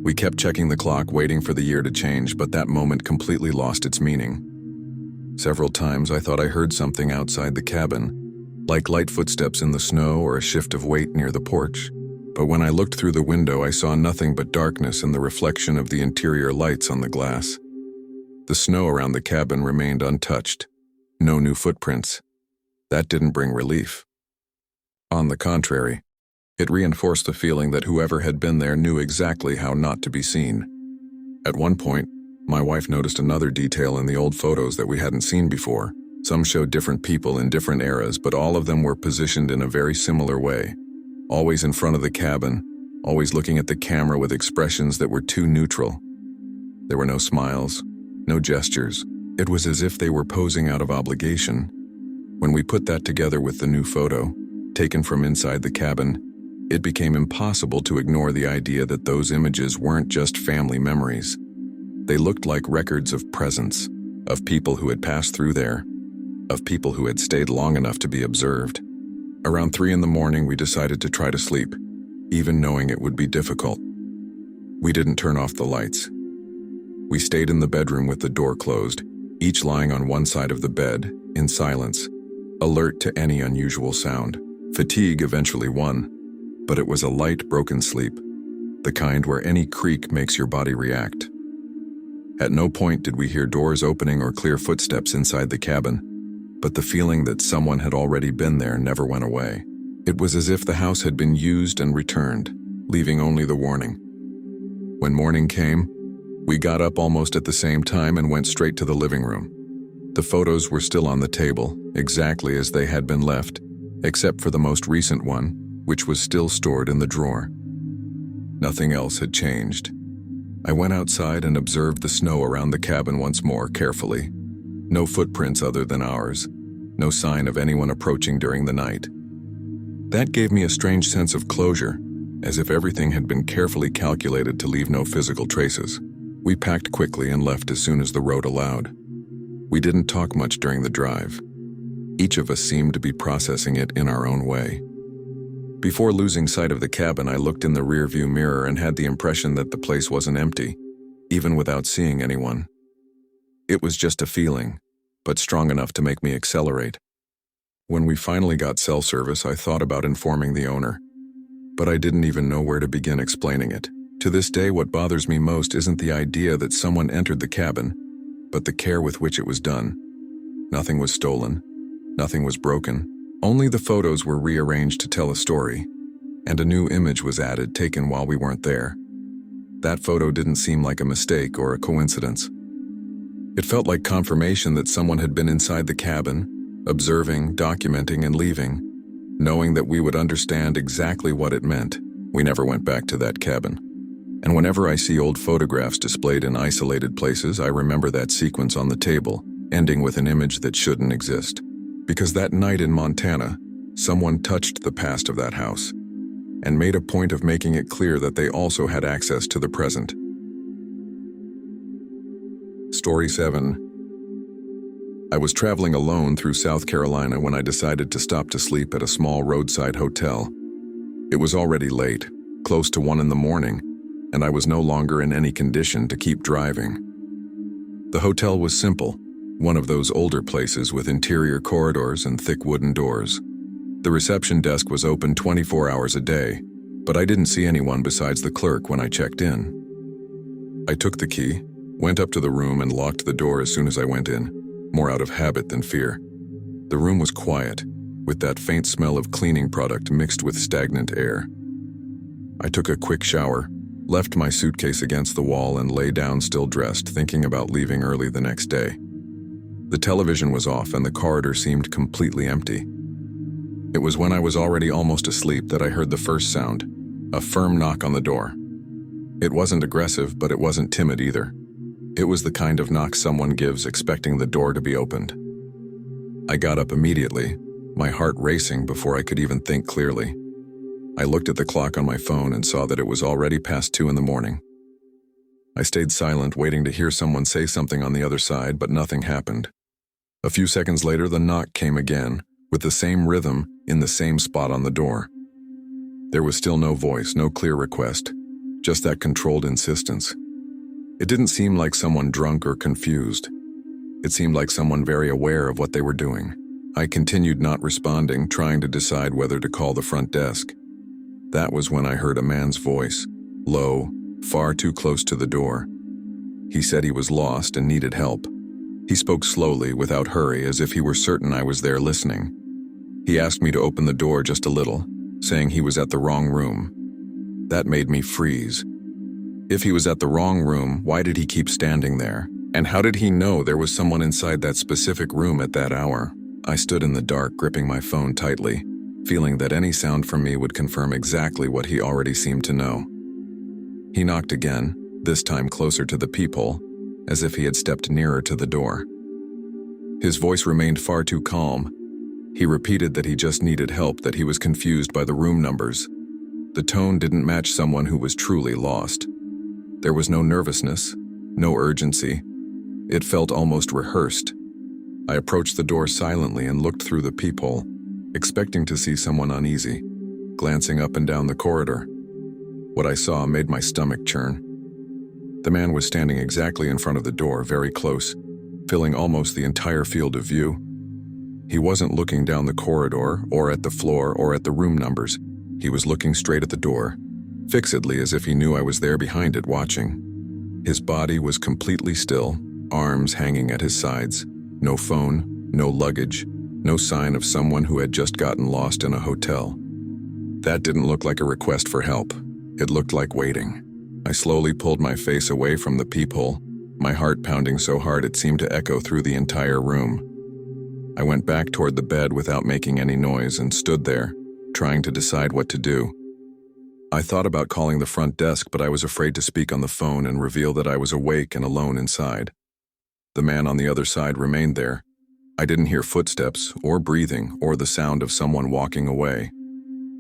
We kept checking the clock, waiting for the year to change, but that moment completely lost its meaning. Several times I thought I heard something outside the cabin, like light footsteps in the snow or a shift of weight near the porch. But when I looked through the window, I saw nothing but darkness and the reflection of the interior lights on the glass. The snow around the cabin remained untouched. No new footprints. That didn't bring relief. On the contrary, it reinforced the feeling that whoever had been there knew exactly how not to be seen. At one point, my wife noticed another detail in the old photos that we hadn't seen before. Some showed different people in different eras, but all of them were positioned in a very similar way. Always in front of the cabin, always looking at the camera with expressions that were too neutral. There were no smiles, no gestures. It was as if they were posing out of obligation. When we put that together with the new photo, taken from inside the cabin, It became impossible to ignore the idea that those images weren't just family memories. They looked like records of presence, of people who had passed through there, of people who had stayed long enough to be observed. Around 3 a.m, we decided to try to sleep, even knowing it would be difficult. We didn't turn off the lights. We stayed in the bedroom with the door closed, each lying on one side of the bed, in silence, alert to any unusual sound. Fatigue eventually won, but it was a light, broken sleep, the kind where any creak makes your body react. At no point did we hear doors opening or clear footsteps inside the cabin, but the feeling that someone had already been there never went away. It was as if the house had been used and returned, leaving only the warning. When morning came, we got up almost at the same time and went straight to the living room. The photos were still on the table, exactly as they had been left, except for the most recent one, which was still stored in the drawer. Nothing else had changed. I went outside and observed the snow around the cabin once more carefully. No footprints other than ours, no sign of anyone approaching during the night. That gave me a strange sense of closure, as if everything had been carefully calculated to leave no physical traces. We packed quickly and left as soon as the road allowed. We didn't talk much during the drive. Each of us seemed to be processing it in our own way. Before losing sight of the cabin, I looked in the rearview mirror and had the impression that the place wasn't empty, even without seeing anyone. It was just a feeling, but strong enough to make me accelerate. When we finally got cell service, I thought about informing the owner, but I didn't even know where to begin explaining it. To this day, what bothers me most isn't the idea that someone entered the cabin, but the care with which it was done. Nothing was stolen, nothing was broken, only the photos were rearranged to tell a story, and a new image was added taken while we weren't there. That photo didn't seem like a mistake or a coincidence. It felt like confirmation that someone had been inside the cabin, observing, documenting, and leaving, knowing that we would understand exactly what it meant. We never went back to that cabin. And whenever I see old photographs displayed in isolated places, I remember that sequence on the table, ending with an image that shouldn't exist. Because that night in Montana, someone touched the past of that house, and made a point of making it clear that they also had access to the present. Story 7. I was traveling alone through South Carolina when I decided to stop to sleep at a small roadside hotel. It was already late, close to 1 a.m, and I was no longer in any condition to keep driving. The hotel was simple, one of those older places with interior corridors and thick wooden doors. The reception desk was open 24 hours a day, but I didn't see anyone besides the clerk when I checked in. I took the key, went up to the room and locked the door as soon as I went in, more out of habit than fear. The room was quiet, with that faint smell of cleaning product mixed with stagnant air. I took a quick shower, left my suitcase against the wall and lay down still dressed, thinking about leaving early the next day. The television was off and the corridor seemed completely empty. It was when I was already almost asleep that I heard the first sound, a firm knock on the door. It wasn't aggressive, but it wasn't timid either. It was the kind of knock someone gives expecting the door to be opened. I got up immediately, my heart racing before I could even think clearly. I looked at the clock on my phone and saw that it was already past 2 a.m. I stayed silent, waiting to hear someone say something on the other side, but nothing happened. A few seconds later, the knock came again, with the same rhythm, in the same spot on the door. There was still no voice, no clear request, just that controlled insistence. It didn't seem like someone drunk or confused. It seemed like someone very aware of what they were doing. I continued not responding, trying to decide whether to call the front desk. That was when I heard a man's voice, low, far too close to the door. He said he was lost and needed help. He spoke slowly, without hurry, as if he were certain I was there listening. He asked me to open the door just a little, saying he was at the wrong room. That made me freeze. If he was at the wrong room, why did he keep standing there? And how did he know there was someone inside that specific room at that hour? I stood in the dark, gripping my phone tightly, feeling that any sound from me would confirm exactly what he already seemed to know. He knocked again, this time closer to the peephole, as if he had stepped nearer to the door. His voice remained far too calm. He repeated that he just needed help, that he was confused by the room numbers. The tone didn't match someone who was truly lost. There was no nervousness, no urgency. It felt almost rehearsed. I approached the door silently and looked through the peephole, expecting to see someone uneasy, glancing up and down the corridor. What I saw made my stomach churn. The man was standing exactly in front of the door, very close, filling almost the entire field of view. He wasn't looking down the corridor, or at the floor, or at the room numbers. He was looking straight at the door, fixedly as if he knew I was there behind it watching. His body was completely still, arms hanging at his sides. No phone, no luggage, no sign of someone who had just gotten lost in a hotel. That didn't look like a request for help. It looked like waiting. I slowly pulled my face away from the peephole, my heart pounding so hard it seemed to echo through the entire room. I went back toward the bed without making any noise and stood there, trying to decide what to do. I thought about calling the front desk, but I was afraid to speak on the phone and reveal that I was awake and alone inside. The man on the other side remained there. I didn't hear footsteps, or breathing, or the sound of someone walking away.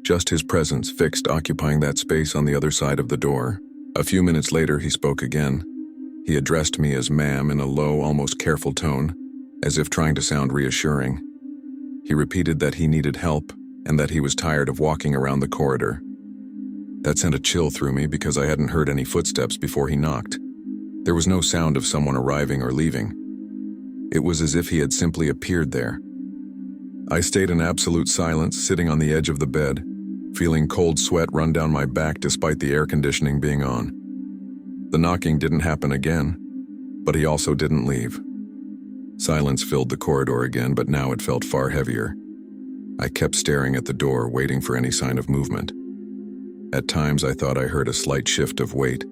Just his presence fixed, occupying that space on the other side of the door. A few minutes later, he spoke again. He addressed me as ma'am in a low, almost careful tone, as if trying to sound reassuring. He repeated that he needed help and that he was tired of walking around the corridor. That sent a chill through me because I hadn't heard any footsteps before he knocked. There was no sound of someone arriving or leaving. It was as if he had simply appeared there. I stayed in absolute silence, sitting on the edge of the bed, feeling cold sweat run down my back despite the air conditioning being on. The knocking didn't happen again, but he also didn't leave. Silence filled the corridor again, but now it felt far heavier. I kept staring at the door, waiting for any sign of movement. At times I thought I heard a slight shift of weight,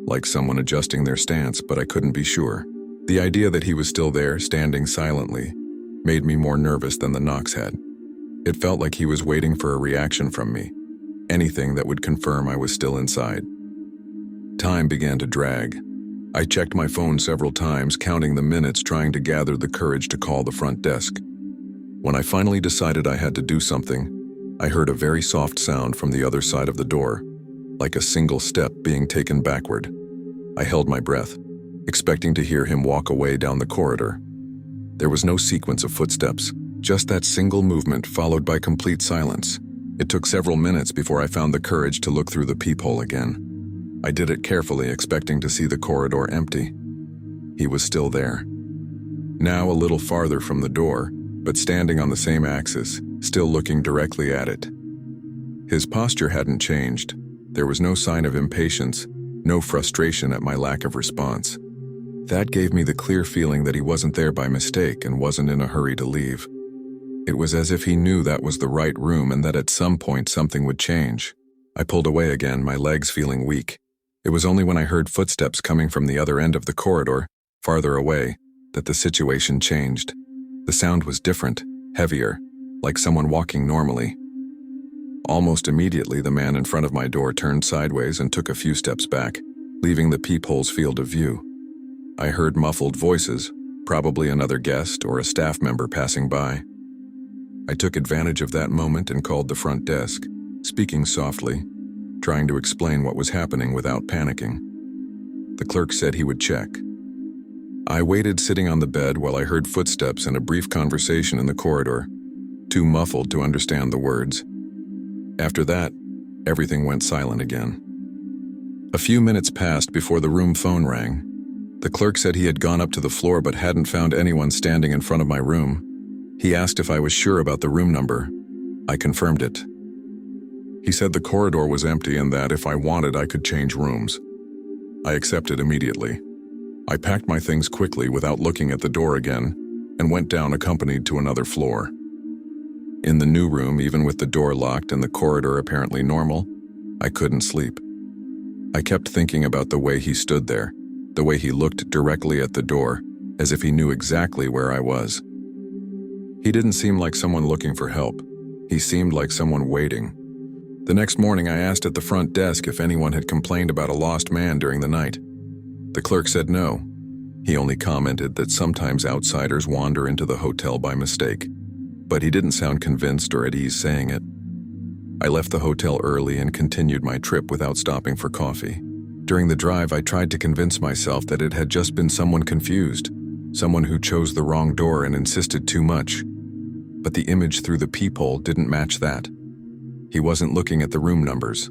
like someone adjusting their stance, but I couldn't be sure. The idea that he was still there, standing silently, made me more nervous than the knocks had. It felt like he was waiting for a reaction from me, anything that would confirm I was still inside. Time began to drag. I checked my phone several times, counting the minutes, trying to gather the courage to call the front desk. When I finally decided I had to do something, I heard a very soft sound from the other side of the door, like a single step being taken backward. I held my breath, expecting to hear him walk away down the corridor. There was no sequence of footsteps, just that single movement followed by complete silence. It took several minutes before I found the courage to look through the peephole again. I did it carefully, expecting to see the corridor empty. He was still there. Now a little farther from the door, but standing on the same axis, still looking directly at it. His posture hadn't changed. There was no sign of impatience, no frustration at my lack of response. That gave me the clear feeling that he wasn't there by mistake and wasn't in a hurry to leave. It was as if he knew that was the right room and that at some point something would change. I pulled away again, my legs feeling weak. It was only when I heard footsteps coming from the other end of the corridor, farther away, that the situation changed. The sound was different, heavier, like someone walking normally. Almost immediately, the man in front of my door turned sideways and took a few steps back, leaving the peephole's field of view. I heard muffled voices, probably another guest or a staff member passing by. I took advantage of that moment and called the front desk, speaking softly, trying to explain what was happening without panicking. The clerk said he would check. I waited sitting on the bed while I heard footsteps and a brief conversation in the corridor, too muffled to understand the words. After that, everything went silent again. A few minutes passed before the room phone rang. The clerk said he had gone up to the floor but hadn't found anyone standing in front of my room. He asked if I was sure about the room number. I confirmed it. He said the corridor was empty and that if I wanted, I could change rooms. I accepted immediately. I packed my things quickly without looking at the door again and went down accompanied to another floor. In the new room, even with the door locked and the corridor apparently normal, I couldn't sleep. I kept thinking about the way he stood there, the way he looked directly at the door, as if he knew exactly where I was. He didn't seem like someone looking for help. He seemed like someone waiting. The next morning, I asked at the front desk if anyone had complained about a lost man during the night. The clerk said no. He only commented that sometimes outsiders wander into the hotel by mistake, but he didn't sound convinced or at ease saying it. I left the hotel early and continued my trip without stopping for coffee. During the drive, I tried to convince myself that it had just been someone confused, someone who chose the wrong door and insisted too much. But the image through the peephole didn't match that. He wasn't looking at the room numbers.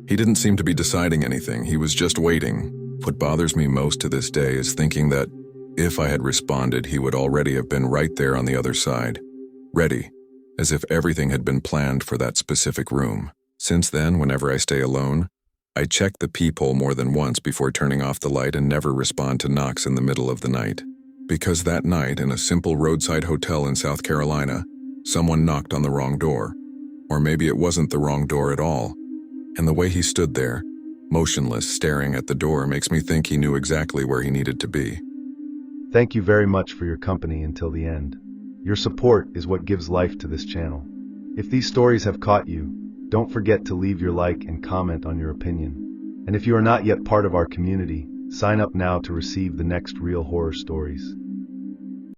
He didn't seem to be deciding anything, he was just waiting. What bothers me most to this day is thinking that if I had responded, he would already have been right there on the other side, ready, as if everything had been planned for that specific room. Since then, whenever I stay alone, I check the peephole more than once before turning off the light and never respond to knocks in the middle of the night. Because that night, in a simple roadside hotel in South Carolina, someone knocked on the wrong door. Or maybe it wasn't the wrong door at all. And the way he stood there, motionless, staring at the door, makes me think he knew exactly where he needed to be. Thank you very much for your company until the end. Your support is what gives life to this channel. If these stories have caught you, don't forget to leave your like and comment on your opinion. And if you are not yet part of our community, sign up now to receive the next real horror stories.